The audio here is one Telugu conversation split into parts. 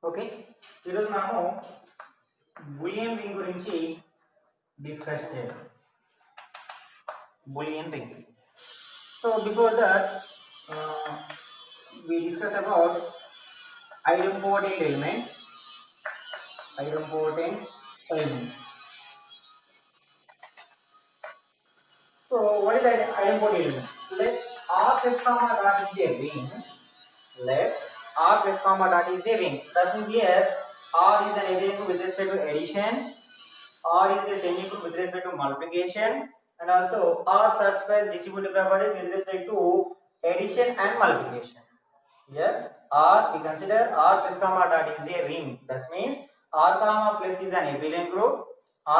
ఓకే, ఈరోజు మనము బూలియన్ రింగ్ గురించి డిస్కస్ చేయాలి. Boolean ring. So before that we discuss about idempotent element. So what is idempotent element? Let R plus comma dot is a ring. Let R plus comma dot is a ring. That means here R is an element with respect to addition. R is the semi-group with respect to multiplication, and also R satisfies distributive properties with respect to addition and multiplication. Here R, we consider R plus comma dot is a ring. That means R comma plus is an abelian group,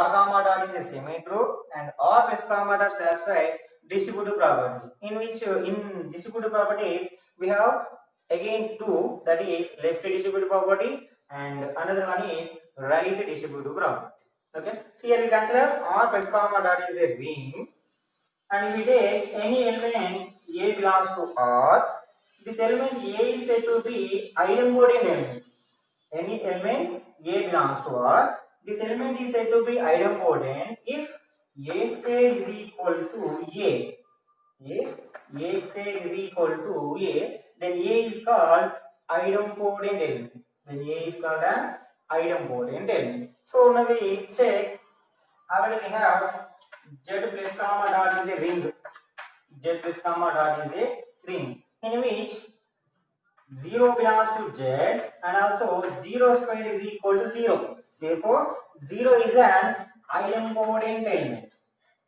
R comma dot is a semi-group, and R plus comma dot satisfies distributive properties. In which in distributive properties we have again two, that is left distributive property and another one is right distributive property. Okay, so here we consider R plus comma dot is a ring, and if we take any element A belongs to R, this element A is said to be idempotent element. Any element A belongs to R, this element is said to be idempotent if A square is equal to A. If A square is equal to A, then A is called idempotent element. Then A is called an idempotent element. So now we check. Already we have Z plus comma dot is a ring. Z plus comma dot is a ring in which 0 belongs to Z and also 0 square is equal to 0. Therefore 0 is an idempotent element.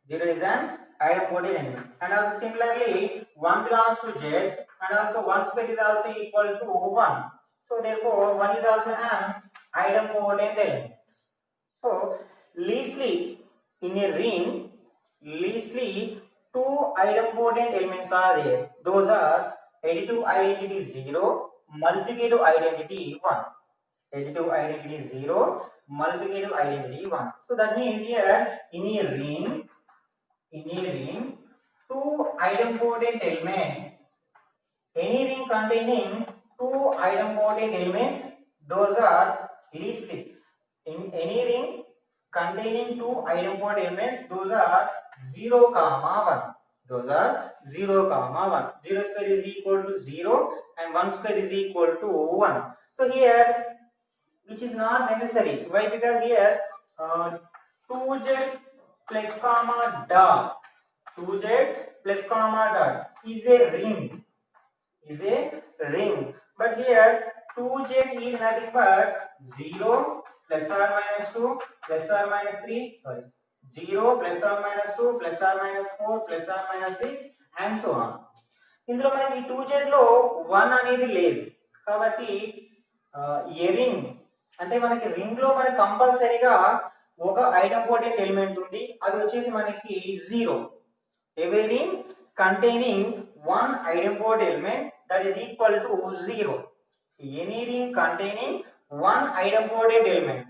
0 is an idempotent element. And also similarly 1 belongs to Z and also 1 square is also equal to 1. So therefore 1 is also an idempotent element. So leastly in a ring, leastly two idempotent elements are there. Those are additive identity 0, multiplicative identity 1. Additive identity 0, multiplicative identity 1. So that means here in a ring, two idempotent elements. Any ring containing two idempotent elements, those are leastly. In any ring containing two idempotent elements, those are 0, 1. Those are 0, 1. 0 square is equal to 0 and 1 square is equal to 1. So here, which is not necessary. Why? Because here 2Z plus comma dot, 2Z plus comma dot is a ring. But here 2Z is nothing but 0 plus or minus 2 plus or minus 3, 0 plus or minus 2 plus or minus 4 plus or minus 6 and so on. ఇందులో మనకి 2Z లో 1 అనేది లేదు కాబట్టి ఏ రింగ్ అంటే మనకి రింగ్ లో మనకి కంపల్సరీగా ఒక ఐడెంపోటెంట్ ఎలిమెంట్ ఉంది, అది వచ్చేసి మనకి 0. Every ring containing one idempotent element that is equal to 0. Any ring containing one idempotent element.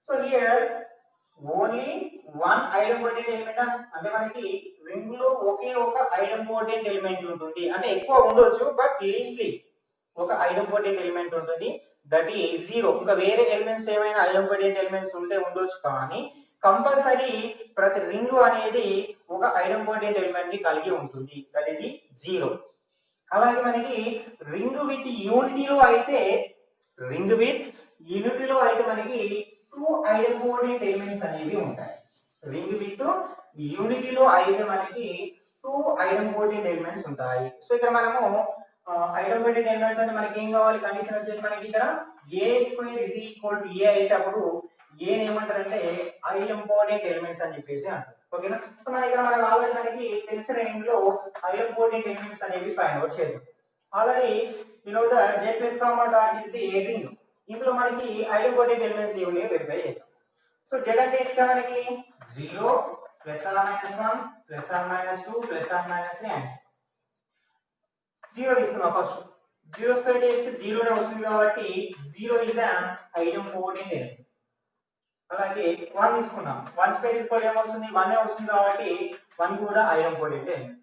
So here only one idempotent element అంటే మనకి రింగ్ లో ఒకే ఒక ఐడెంపోటెంట్ ఎలిమెంట్ ఉంటుంది. అంటే ఎక్కువ ఉండొచ్చు బట్ లీస్ట్లీ ఒక ఐడెంపోటెంట్ ఎలిమెంట్ ఉంటుంది, దట్ ఈజ్ 0. ఇంకా వేరే ఎలిమెంట్స్ ఏమైనా ఐడెంపోటెంట్ ఎలిమెంట్స్ ఉంటే ఉండొచ్చు, కానీ కంపల్సరీ ప్రతి రింగ్ అనేది ఒక ఐడెంపోటెంట్ ఎలిమెంట్ ని కలిగి ఉంటుంది, దట్ ఇది 0. అలాగే మనకి రింగ్ విత్ యూనిటీలో అయితే మనకి టూ ఐడెంపోటెంట్ ఎలిమెంట్స్ అనేవి ఉంటాయి. రింగ్ విత్ యూనిటీలో అయితే మనకి టూ ఐడెంపోటెంట్ ఎలిమెంట్స్ ఉంటాయి. సో ఇక్కడ మనము ఐడెంపోటెంట్ ఎలిమెంట్స్ అంటే మనకి ఏం కావాలి, కండిషన్ వచ్చేసి మనకి ఇక్కడ ఏ స్క్వేర్ ఇస్ ఈక్వల్ టు ఏ అయితే అప్పుడు ఏ ఏమంటారంటే ఐడెంపోటెంట్ ఎలిమెంట్స్ అని చెప్పేసి అంటారు. ఓకేనా? సో మన ఇక్కడ మనకు ఆల్రెడీ మనకి తెలిసిన రింగ్ లో ఐడెంపోటెంట్ ఎలిమెంట్స్ అనేవి ఫైండ్ అవుట్ చేద్దాం. Already you know that Z plus comma dot is a ring. ఇందులో మనకి ఐడెంపోటెంట్ ఎలిమెంట్స్ ఏమున్నాయో వెరిఫై చేద్దాం. సో Z అంటే ఇక్కడ మనకి 0 plus or minus 1 plus or minus 2 plus or minus 3 and 0 తీసుకుందాం. ఫస్ట్ 0 స్క్వేర్ చేస్తే 0 నే వస్తుంది కాబట్టి 0 is an idempotent element. అలాగే 1 తీసుకున్నాం, 1 స్క్వేర్ ఈక్వల్ ఏమొస్తుంది, 1 వస్తుంది కాబట్టి 1 కూడా ఐడెంపోటెంట్ ఎలిమెంట్.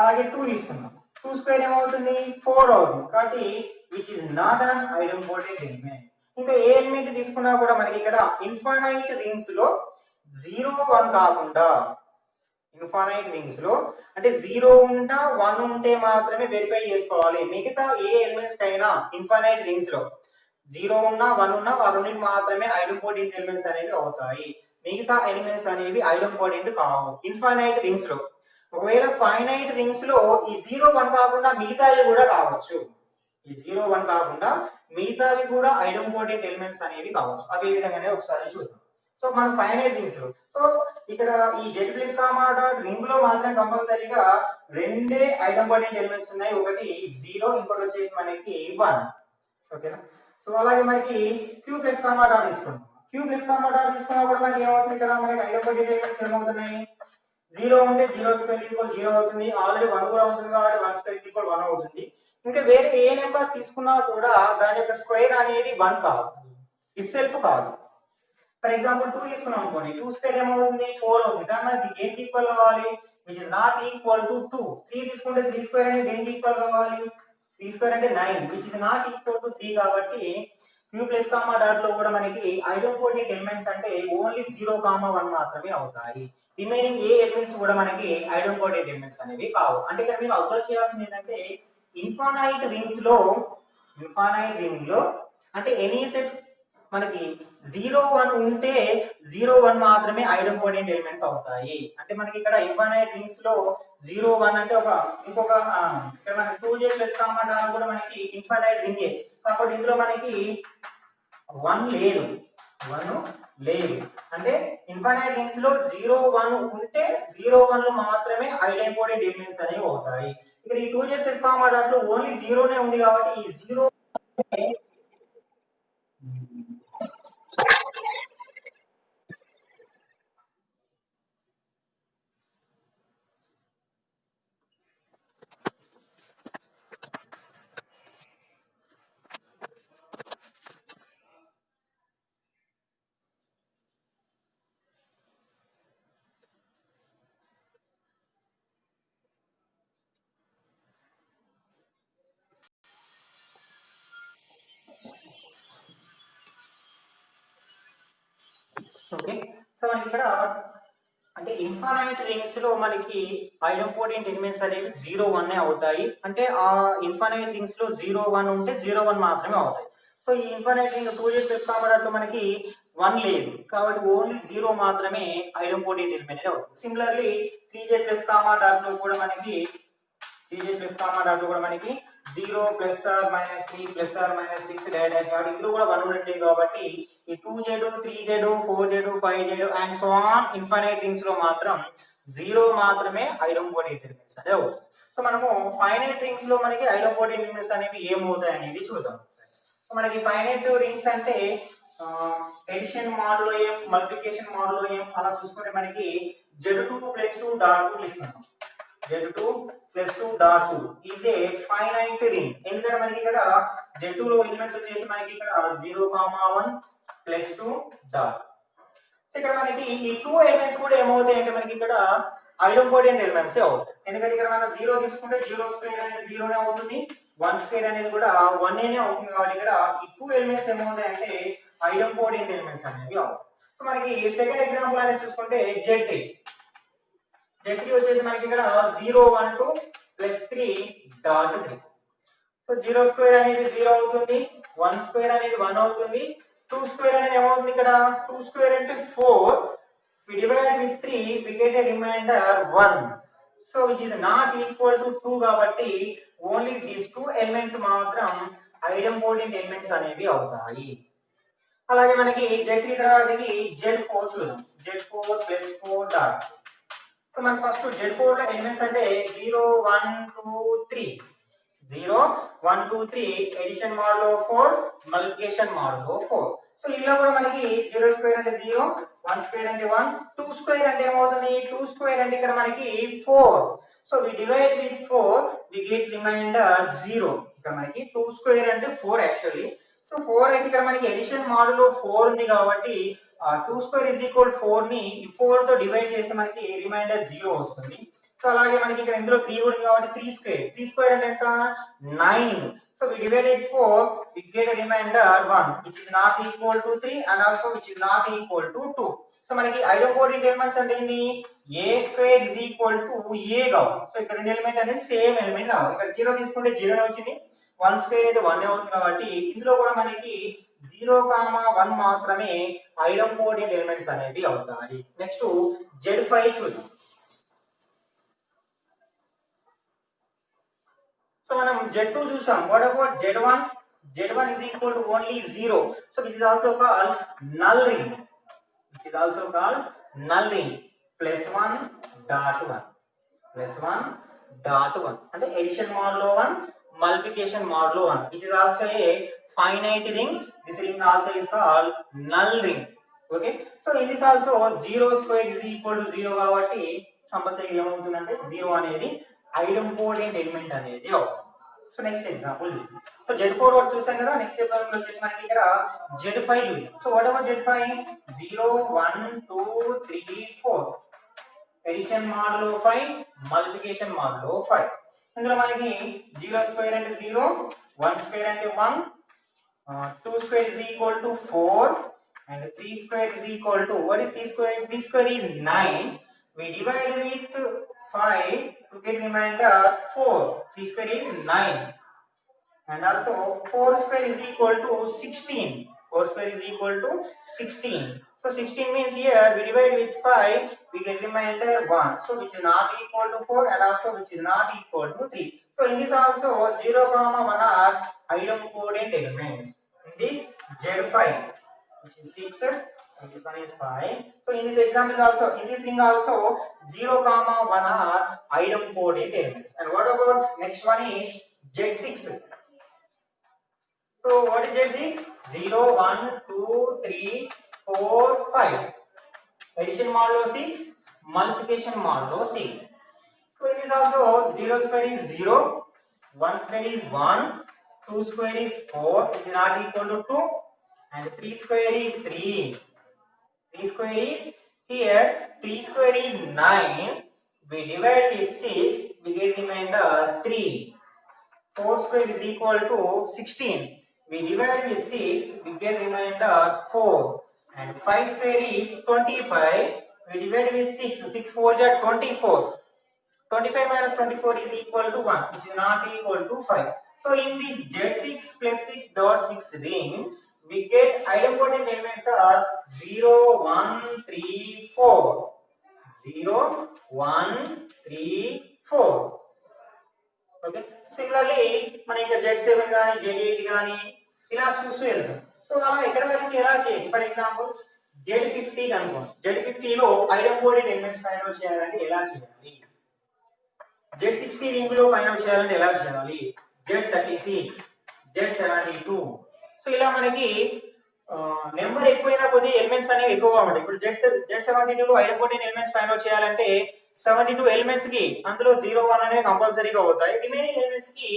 అలాగే 2 తీసుకున్నాం, 2 స్క్వేర్ ఏమవుతుంది 4 అవుతుంది కాబట్టి which is not an idempotent element. ఇంకా ఏ ఎలిమెంట్ తీసుకున్నా కూడా మనకి ఇక్కడ ఇన్ఫైనైట్ రింగ్స్ లో 0 1 కాకుండా ఇన్ఫైనైట్ రింగ్స్ లో అంటే 0 ఉంటా 1 ఉంటే మాత్రమే వెరిఫై చేసుకోవాలి. మిగతా ఏ ఎలిమెంట్స్ కైనా ఇన్ఫైనైట్ రింగ్స్ లో 0 ఉన్నా 1 ఉన్నా ఆ రెండింటి మాత్రమే ఐడెంపోటెంట్ ఎలిమెంట్స్ అనేవి అవుతాయి. మిగతా ఎలిమెంట్స్ అనేవి ఐడెంపోటెంట్ కావు ఇన్ఫైనైట్ రింగ్స్ లో. ఒకవేళ ఫైనైట్ రింగ్స్ లో ఈ 0 1 కాకుండా మిగతావి కూడా కావచ్చు. ఈ 0 1 కాకుండా మిగతావి కూడా ఐడెంపోటెంట్ ఎలిమెంట్స్ అనేవి కావచ్చు. అవి ఏ విధంగానే ఒకసారి చూద్దాం. సో మన ఫైనైట్ రింగ్స్ లో సో ఇక్కడ ఈ z plus comma dot ring లో మాత్రం కంపల్సరీగా రెండే ఐడెంపోటెంట్ ఎలిమెంట్స్ ఉన్నాయి. ఒకటి 0 ఇంకోటి వచ్చేసి మనకి 1. ఓకేనా. సో అలాగే మనకి q ప్లస్ కామా డాట్ తీసుకుంటాం. q ప్లస్ కామా డాట్ తీసుకున్నప్పుడు మనకి ఏమవుతుంది ఇక్కడ మనకి ఐడెంపోటెంట్ ఎలిమెంట్స్ ఏమవుతున్నాయి 0 ఉంటే 0 స్క్వేర్ ఈక్వల్ 0 అవుతుంది. ఆల్రెడీ 1 కూడా ఉంటుంది కాబట్టి 1 స్క్వేర్ ఈక్వల్ 1 అవుతుంది. ఇంకా వేరే ఏ నెంబర్ తీసుకున్నా కూడా దాని యొక్క స్క్వేర్ అనేది 1 కాదు, ఇట్ సెల్ఫ్ కాదు. ఫర్ ఎగ్జాంపుల్ 2 తీసుకున్నాం అనుకోండి, 2 స్క్వేర్ ఏమవుతుంది 4 అవుతుంది. కానీ మనకి దేనికి ఈక్వల్ కావాలి, which is not equal to 2. 3 తీసుకుంటే 3 స్క్వేర్ అనేది దేనికి ఈక్వల్ కావాలి, 3 స్క్వేర్ అంటే 9, which is not equal to 3. కాబట్టి q ప్లస్ కామా డాట్ లో కూడా మనకి ఐడెంపోటెంట్ ఎలిమెంట్స్ అంటే ఓన్లీ 0 కామా 1 మాత్రమే అవుతాయి. రిమైనింగ్ ఏ ఎలిమెంట్స్ కూడా మనకి ఐడెంపోటెంట్ ఎలిమెంట్స్ అనేవి కావు. అంటే ఇక్కడ మీరు అబ్జర్వ్ చేయాల్సింది ఏంటంటే ఇన్ఫైనైట్ రింగ్స్ లో అంటే ఎనీ సెట్ మనకి 0 1 ఉంటే 0 1 మాత్రమే ఐడెంపోటెంట్ ఎలిమెంట్స్ అవుతాయి. అంటే మనకి ఇక్కడ ఇన్ఫైనైట్ రింగ్స్ లో 0 1 అంటే ఇంకొక ఇక్కడ మనకి 2z ప్లస్ కామా డాట్ కూడా మనకి ఇన్ఫైనైట్ రింగే. కాబట్టి ఇందులో మనకి 1 లేదు. అంటే ఇన్ఫైనైట్ రింగ్స్ లో 0 1 ఉంటే 0 1 మాత్రమే ఐడెంపోటెంట్ ఎలిమెంట్స్ అనేవి అవుతాయి. ఇక్కడ ఈ 2z ప్లస్ కామా డాట్ లో ఓన్లీ 0 నే ఉంది కాబట్టి ఈ 0 ఓకే. సో మనకి ఇక్కడ అంటే ఇన్ఫైనైట్ రింగ్స్ లో మనకి ఐడెంపోటెంట్ ఎలిమెంట్స్ అనేవి 0 1 అవుతాయి. అంటే ఆ ఇన్ఫైనైట్ రింగ్స్ లో 0 1 ఉంటే 0 1 మాత్రమే అవుతాయి. సో ఈ infinite ring 2z plus comma dot లో మనకి 1 లేదు కాబట్టి ఓన్లీ 0 మాత్రమే ఐడెంపోటెంట్ ఎలిమెంట్ అనేది అవుతుంది. Similarly 3z plus comma dot లో కూడా మనకి 0 plus R minus 3 plus R minus 6 dash dash ఇందులో కూడా 1 ఉండట్లేదు కాబట్టి ఈ 2z 3z 4z 5z and so on infinite rings లో మాత్రం 0 మాత్రమే ఐడెంపోటెంట్ ఎలిమెంట్స్ అనేది అవుతుంది. సో మనము ఫైనైట్ రింగ్స్ లో మనకి ఐడెంపోటెంట్ ఎలిమెంట్స్ అనేవి ఏమవుతాయి అనేది చూద్దాం. సో మనకి ఫైనైట్ రింగ్స్ అంటే ఎడిషన్ మోడ్లో ఏం మల్టిప్లికేషన్ మోడ్లో ఏం అలా చూసుకుంటే మనకి z2 + 2 డాట్ 2 తీసుకుంటాం. z2 + 2 dot 2 is a finite ring. ఎందుకంటే మనకి ఇక్కడ z2 లో ఎలిమెంట్స్ వచ్చేసి మనకి ఇక్కడ 0 1 + 2 డాట్. సో ఇక్కడ మనకి ఈ 2 ఎలిమెంట్స్ కూడా ఏమవుతాయి అంటే మనకి ఇక్కడ ఐడెంపోటెంట్ ఎలిమెంట్స్ అవుతాయి. ఎందుకంటే ఇక్కడ మనం 0 తీసుకుంటే 0 స్క్వేర్ అనేది 0 నే అవుతుంది, 1 స్క్వేర్ అనేది కూడా 1 నే అవుతుంది. కాబట్టి ఇక్కడ ఈ 2 ఎలిమెంట్స్ ఏమవుతాయి అంటే ఐడెంపోటెంట్ ఎలిమెంట్స్ అనేవి అవుతాయి. సో మనకి సెకండ్ ఎగ్జాంపుల్ అనేది చూసుకుంటే z3 వచ్చేసి మనకి ఇక్కడ 0 1 2 + 3 డాట్ 3. సో 0 స్క్వేర్ అనేది 0 అవుతుంది, 1 స్క్వేర్ అనేది 1 అవుతుంది, 2 స్క్వేర్ అనేది ఏమవుతుంది ఇక్కడ 2 స్క్వేర్ అంటే 4. we divide with 3 we get a remainder 1. so which is not equal to 2 కాబట్టి ఓన్లీ these 2 ఎలిమెంట్స్ మాత్రం ఐడెంపోటెంట్ ఎలిమెంట్స్ అనేవి అవుతాయి. అలాగే మనకి z3 తర్వాతకి z4 చూద్దాం. z4 + 4 dot. సో మన ఫస్ట్ z4 లో ఎలిమెంట్స్ అంటే 0 1 2 3 0 1 2 3 ఎడిషన్ మోడ్లో 4 మల్టిప్లికేషన్ మోడ్లో 4. సో ఇలా కూడా మనకి 0 స్క్వేర్ అంటే 0 1 స్క్వేర్ అంటే 1 2 స్క్వేర్ అంటే ఏమవుతుంది 2 స్క్వేర్ అంటే ఇక్కడ మనకి 4. So we divide with 4 we get remainder 0. ఇక్కడ మనకి 2 స్క్వేర్ అంటే 4 యాక్చువల్లీ. సో 4 అయితే ఇక్కడ మనకి ఎడిషన్ మోడ్లో 4 ఉంది కాబట్టి 2 స్క్వేర్ = 4 ని 4 తో డివైడ్ చేస్తే మనకి రిమైండర్ 0 వస్తుంది. సో అలాగే మనకి ఇక్కడ ఇందులో 3 ఉంది కాబట్టి 3 స్క్వేర్ అంటే ఎంత 9. So we divide it 4, we get a remainder 1, which is not equal to 3 and also which is not equal to 2. So మనకి ఐడెంపోటెంట్ ఎలిమెంట్స్ అంటే ఏంది a square is equal to a కావాలి. సో ఇక్కడ రెండు ఎలిమెంట్ అనేది సేమ్ ఎలిమెంట్ రావాలి. ఇక్కడ 0 తీసుకుంటే 0 వచ్చింది, 1 స్క్వేర్ అయితే 1 అవుతుంది కాబట్టి ఇందులో కూడా మనకి 0, 1 మాత్రమే ఐడెంపోటెంట్ ఎలిమెంట్స్ అనేవి అవుతాయి. నెక్స్ట్ Z5 చూద్దాం. So మనం Z2 చూసాం. What about Z1? Z1 is equal to only 0. So which is also called null ring. Which is also called null ring. Plus 1 dot 1. Plus 1 dot 1. And the addition modulo 1, multiplication modulo 1. Which is also a finite ring. This ring also is called null ring. Okay. So in this also 0 square is equal to 0 కాబట్టి కంపల్సరీ ఏమవుతుందంటే 0 అనేది ఐడెంపోటెంట్ ఎలిమెంట్ అనేది అవుతుంది. So next example so Z4 word చూసాం కదా. నెక్స్ట్ ఎగ్జాంపుల్ వచ్చేసి మనకి ఇక్కడ Z5 చూద్దాం. So what about Z5? 0 1 2 3 4 addition modulo 5, multiplication modulo 5. ఇందులో మనకి 0 స్క్వేర్ అంటే 0, 1 స్క్వేర్ అంటే 1, 2 square is equal to 4 and 3 square is equal to, what is 3 square? 3 square is 9. We divide with 5 to get remainder 4. 3 square is 9. And also 4 square is equal to 16. 4 square is equal to 16. So 16 means here we divide with 5, we get remainder 1. So which is not equal to 4 and also which is not equal to 3. So in this also 0, 1 are idempotent elements. In this Z5, which is 6 and this one is 5. So in this example also, in this ring also 0, 1 are idempotent elements. And what about next one is Z6. So what is Z6? 0, 1, 2, 3, 4, 5. Addition modulo 6, multiplication modulo 6. So in this also 0 square is 0, 1 square is 1, 2 square is 4, which is not equal to 2, and 3 square is 3. 3 square is here, 3 square is 9. We divide with 6, we get remainder 3. 4 square is equal to 16. We divide with 6, we get remainder 4. And 5 square is 25. We divide with 6, 6 4s are 24. 25 minus 24 is equal to 1, which is not equal to 5. So in this Z6 plus 6 dot 6 ring, we get idempotent elements are 0, 1, 3, 4. 0, 1, 3, 4. Okay. Similarly, మనం ఇంకా Z7 గాని Z8 గాని ఇలా చూస్తూ వెళ్తాం. సో అలా ఇక్కడ వరకు ఎలా చేయాలి? ఫర్ ఎగ్జాంపుల్ Z50 అనుకోండి. Z50 లో ఐడెంపోటెంట్ ఎలిమెంట్స్ ఫైండ్ అవుట్ చేయాలంటే ఎలా చేయాలి? Z60 రింగ్ లో ఫైండ్ అవుట్ చేయాలంటే ఎలా చేయాలి? Z36, Z72. సో ఇలా మనకి నెంబర్ ఎక్కువైనా కొద్ది ఎలిమెంట్స్ అనేవి ఎక్కువగా ఉంటాయి. ఇప్పుడు Z72 లో ఐడెంపోటెంట్ ఎలిమెంట్స్ ఫైండ్ అవుట్ చేయాలంటే 72 ఎలిమెంట్స్ కి అందులో 0, 1 అనేవి కంపల్సరీగా అవుతాయి. రిమైనింగ్ ఎలిమెంట్స్ కి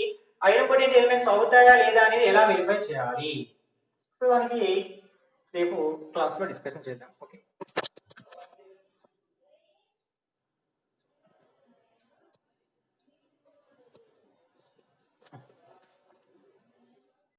ఐడెంపోటెంట్ ఎలిమెంట్స్ అవుతాయా లేదా అనేది ఎలా వెరిఫై చేయాలి? సో దానికి రేపు క్లాస్ లో డిస్కషన్ చేద్దాం. ఓకే.